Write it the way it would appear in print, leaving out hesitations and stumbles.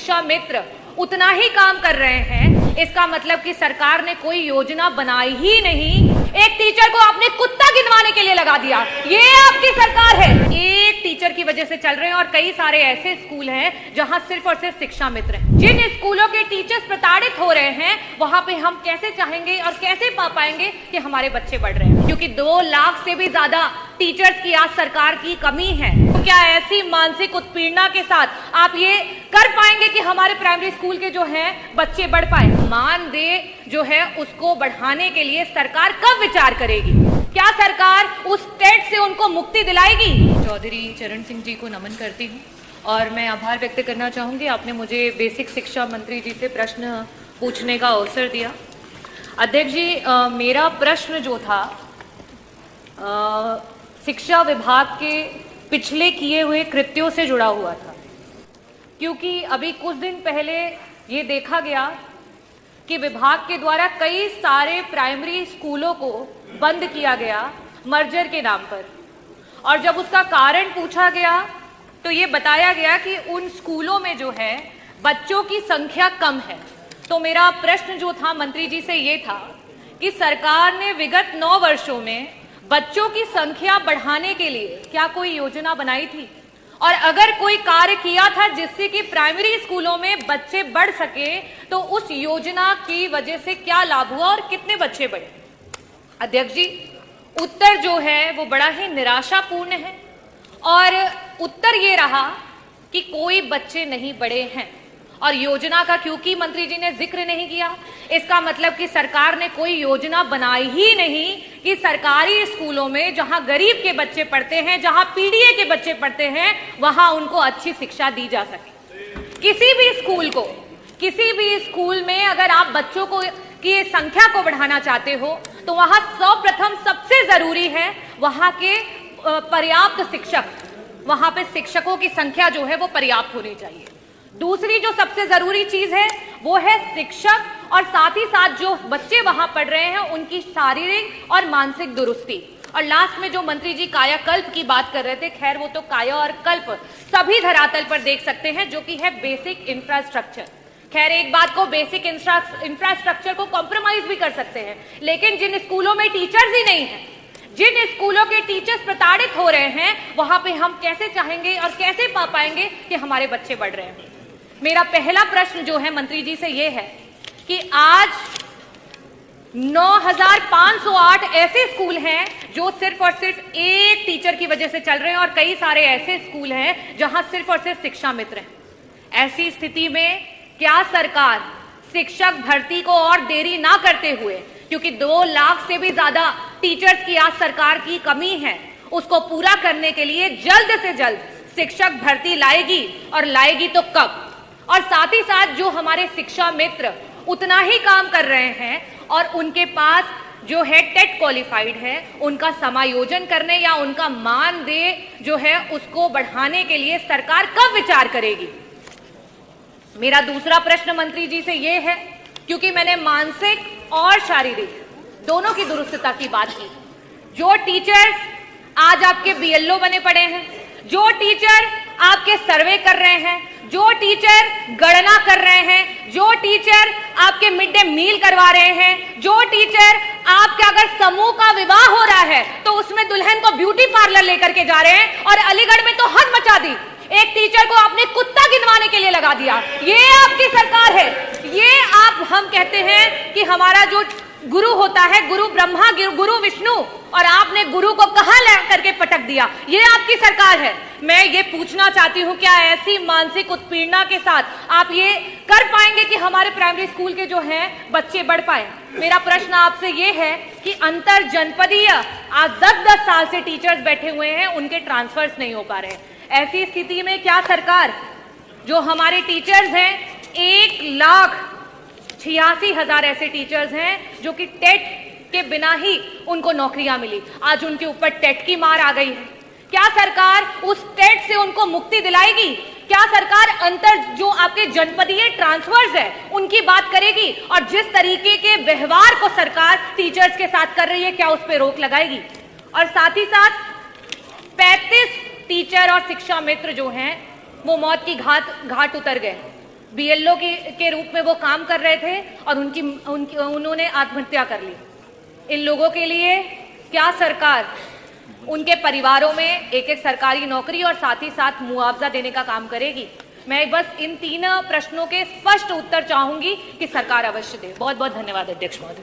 शिक्षा मित्र उतना ही काम कर रहे हैं, इसका मतलब कि सरकार ने कोई योजना बनाई ही नहीं। एक टीचर को आपने कुत्ता गिनवाने के लिए लगा दिया, ये आपकी सरकार है। एक टीचर की वजह से चल रहे हैं और कई सारे ऐसे स्कूल हैं जहां सिर्फ और सिर्फ शिक्षा मित्र हैं। जिन स्कूलों के टीचर्स प्रताड़ित हो रहे हैं, वहां पे हम कैसे चाहेंगे और कैसे पा पाएंगे कि हमारे बच्चे बढ़ रहे हैं, क्योंकि 2 लाख से भी ज्यादा टीचर्स की आज सरकार की कमी है। तो क्या ऐसी मानसिक उत्पीड़ना के साथ आप ये कर पाएंगे कि हमारे प्राइमरी स्कूल के जो हैं बच्चे बढ़ पाए? मानदेय जो है उसको बढ़ाने के लिए सरकार कब विचार करेगी? क्या सरकार उस टेट से उनको मुक्ति दिलाएगी? चौधरी चरण सिंह जी को नमन करती हूँ और मैं आभार व्यक्त करना चाहूंगी, आपने मुझे बेसिक शिक्षा मंत्री जी से प्रश्न पूछने का अवसर दिया। अध्यक्ष जी, मेरा प्रश्न जो था शिक्षा विभाग के पिछले किए हुए कृत्यों से जुड़ा हुआ था, क्योंकि अभी कुछ दिन पहले ये देखा गया कि विभाग के द्वारा कई सारे प्राइमरी स्कूलों को बंद किया गया मर्जर के नाम पर, और जब उसका कारण पूछा गया तो ये बताया गया कि उन स्कूलों में जो है बच्चों की संख्या कम है। तो मेरा प्रश्न जो था मंत्री जी से ये था कि सरकार ने विगत 9 वर्षों में बच्चों की संख्या बढ़ाने के लिए क्या कोई योजना बनाई थी, और अगर कोई कार्य किया था जिससे कि प्राइमरी स्कूलों में बच्चे बढ़ सके, तो उस योजना की वजह से क्या लाभ हुआ और कितने बच्चे बढ़े? अध्यक्ष जी, उत्तर जो है वो बड़ा ही निराशापूर्ण है, और उत्तर ये रहा कि कोई बच्चे नहीं बढ़े हैं। और योजना का क्योंकि मंत्री जी ने जिक्र नहीं किया, इसका मतलब कि सरकार ने कोई योजना बनाई ही नहीं कि सरकारी स्कूलों में जहां गरीब के बच्चे पढ़ते हैं, जहां पीडीए के बच्चे पढ़ते हैं, वहां उनको अच्छी शिक्षा दी जा सके। किसी भी स्कूल में अगर आप बच्चों को की संख्या को बढ़ाना चाहते हो तो वहां सर्वप्रथम सबसे जरूरी है वहां के पर्याप्त शिक्षक, वहां पे शिक्षकों की संख्या जो है वो पर्याप्त होनी चाहिए। दूसरी जो सबसे जरूरी चीज है वो है शिक्षक, और साथ ही साथ जो बच्चे वहां पढ़ रहे हैं उनकी शारीरिक और मानसिक दुरुस्ती। और लास्ट में जो मंत्री जी कायाकल्प की बात कर रहे थे, खैर वो तो काया और कल्प सभी धरातल पर देख सकते हैं, जो कि है बेसिक इंफ्रास्ट्रक्चर। खैर एक बात को, बेसिक इंफ्रास्ट्रक्चर को कॉम्प्रोमाइज भी कर सकते हैं, लेकिन जिन स्कूलों में टीचर्स ही नहीं है, जिन स्कूलों के टीचर्स प्रताड़ित हो रहे हैं, वहां पे हम कैसे चाहेंगे और कैसे पा पाएंगे कि हमारे बच्चे बढ़ रहे हैं? मेरा पहला प्रश्न जो है मंत्री जी से यह है कि आज 9,508 ऐसे स्कूल हैं जो सिर्फ और सिर्फ एक टीचर की वजह से चल रहे हैं, और कई सारे ऐसे स्कूल हैं जहां सिर्फ और सिर्फ शिक्षा मित्र हैं। ऐसी स्थिति में क्या सरकार शिक्षक भर्ती को और देरी ना करते हुए, क्योंकि 2 लाख से भी ज्यादा टीचर्स की आज सरकार की कमी है, उसको पूरा करने के लिए जल्द से जल्द शिक्षक भर्ती लाएगी, और लाएगी तो कब? और साथ ही साथ जो हमारे शिक्षा मित्र उतना ही काम कर रहे हैं और उनके पास जो है टेट क्वालिफाइड है, उनका समायोजन करने या उनका मानदेय जो है उसको बढ़ाने के लिए सरकार कब विचार करेगी? मेरा दूसरा प्रश्न मंत्री जी से यह है, क्योंकि मैंने मानसिक और शारीरिक दोनों की दुरुस्तता की बात की। जो टीचर्स आज आपके बीएलओ बने पड़े हैं, जो टीचर आपके सर्वे कर रहे हैं, जो टीचर गणना कर रहे हैं, जो टीचर आपके मिड डे मील करवा रहे हैं, जो टीचर आपका अगर समूह का विवाह हो रहा है तो उसमें दुल्हन को ब्यूटी पार्लर लेकर के जा रहे हैं, और अलीगढ़ में तो हद मचा दी, एक टीचर को आपने कुत्ता गिनवाने के लिए लगा दिया, ये आपकी सरकार है। ये हम कहते हैं कि हमारा जो गुरु होता है, गुरु ब्रह्मा गुरु विष्णु, और आपने गुरु को कहां ला करके पटक दिया, ये आपकी सरकार है। मैं ये पूछना चाहती हूं, क्या ऐसी मानसिक उत्पीड़ना के साथ आप ये कर पाएंगे कि हमारे प्राइमरी स्कूल के जो हैं बच्चे बढ़ पाए? मेरा प्रश्न आपसे ये है कि अंतर जनपदीय आज 10-10 साल से टीचर्स बैठे हुए हैं, उनके ट्रांसफर्स नहीं हो पा रहे हैं। ऐसी स्थिति में क्या सरकार, जो हमारे टीचर्स हैं 1,86,000 ऐसे टीचर्स हैं जो कि टेट के बिना ही उनको नौकरियां मिली, आज उनके ऊपर टेट की मार आ गई है। क्या सरकार उस टेट से उनको मुक्ति दिलाएगी? क्या सरकार अंतर जो आपके जनपदीय ट्रांसफर्स है उनकी बात करेगी? और जिस तरीके के व्यवहार को सरकार टीचर्स के साथ कर रही है, क्या उस पर रोक लगाएगी? और साथ ही साथ 35 टीचर और शिक्षा मित्र जो हैं वो मौत की घाट उतर गए। बीएलओ के रूप में वो काम कर रहे थे और उन्होंने आत्महत्या कर ली। इन लोगों के लिए क्या सरकार उनके परिवारों में एक एक सरकारी नौकरी और साथ ही साथ मुआवजा देने का काम करेगी? मैं बस इन 3 प्रश्नों के स्पष्ट उत्तर चाहूंगी कि सरकार अवश्य दे। बहुत बहुत धन्यवाद अध्यक्ष महोदय।